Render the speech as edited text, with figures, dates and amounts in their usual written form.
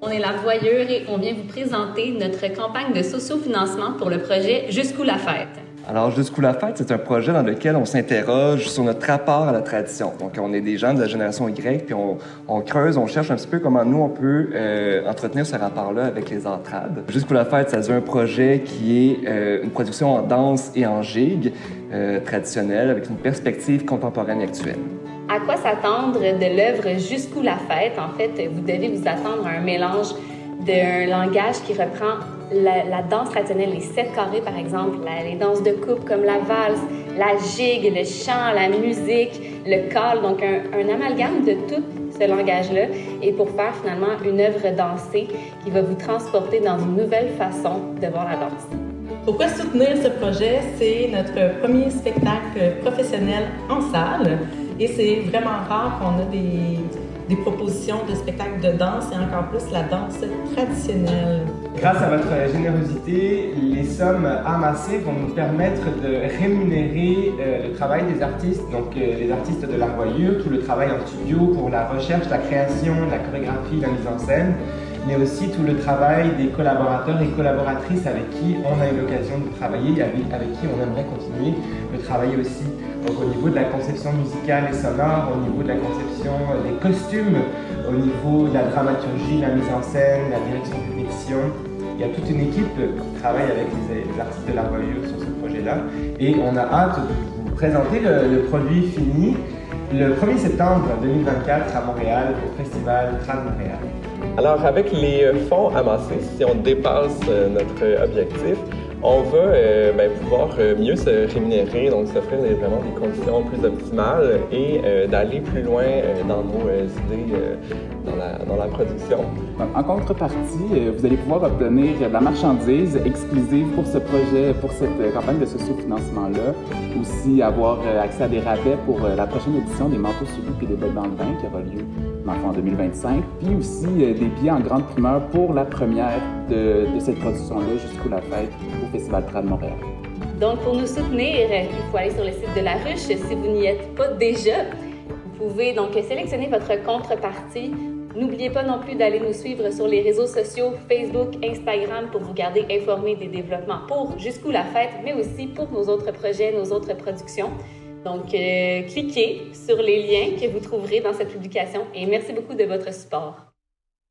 On est la Voyure et on vient vous présenter notre campagne de sociofinancement pour le projet Jusqu'où la fête. Alors, Jusqu'où la fête, c'est un projet dans lequel on s'interroge sur notre rapport à la tradition. Donc, on est des gens de la génération Y, puis on creuse, on cherche un petit peu comment nous, on peut entretenir ce rapport-là avec les entrades. Jusqu'où la fête, ça veut un projet qui est une production en danse et en gigue traditionnelle avec une perspective contemporaine et actuelle. À quoi s'attendre de l'œuvre Jusqu'où la fête? En fait, vous devez vous attendre à un mélange d'un langage qui reprend la danse traditionnelle, les 7 carrés par exemple, les danses de couple comme la valse, la gigue, le chant, la musique, le call, donc un amalgame de tout ce langage-là, et pour faire finalement une œuvre dansée qui va vous transporter dans une nouvelle façon de voir la danse. Pourquoi soutenir ce projet? C'est notre premier spectacle professionnel en salle et c'est vraiment rare qu'on a des propositions de spectacles de danse et encore plus la danse traditionnelle. Grâce à votre générosité, les sommes amassées vont nous permettre de rémunérer le travail des artistes, donc les artistes de la Voyure, tout le travail en studio pour la recherche, la création, la chorégraphie, la mise en scène, mais aussi tout le travail des collaborateurs et collaboratrices avec qui on a eu l'occasion de travailler, avec qui on aimerait continuer de travailler aussi. Donc au niveau de la conception musicale et sonore, au niveau de la conception des costumes, au niveau de la dramaturgie, la mise en scène, la direction d'édition, il y a toute une équipe qui travaille avec les artistes de la Voyure sur ce projet-là. Et on a hâte de vous présenter le produit fini le 1er septembre 2024 à Montréal, au Festival Trad Montréal. Alors, avec les fonds amassés, si on dépasse notre objectif, on va pouvoir mieux se rémunérer, donc s'offrir vraiment des conditions plus optimales et d'aller plus loin dans nos idées dans la production. En contrepartie, vous allez pouvoir obtenir de la marchandise exclusive pour ce projet, pour cette campagne de sociofinancement-là. Aussi avoir accès à des rabais pour la prochaine édition des manteaux sur et des bottes dans le bain qui aura lieu en 2025. Puis aussi des billets en grande primeur pour la première de cette production-là, Jusqu'où la fête, au Festival Trad Montréal. Donc, pour nous soutenir, il faut aller sur le site de La Ruche. Si vous n'y êtes pas déjà, vous pouvez donc sélectionner votre contrepartie. N'oubliez pas non plus d'aller nous suivre sur les réseaux sociaux, Facebook, Instagram, pour vous garder informé des développements pour Jusqu'où la fête, mais aussi pour nos autres projets, nos autres productions. Donc, cliquez sur les liens que vous trouverez dans cette publication et merci beaucoup de votre support.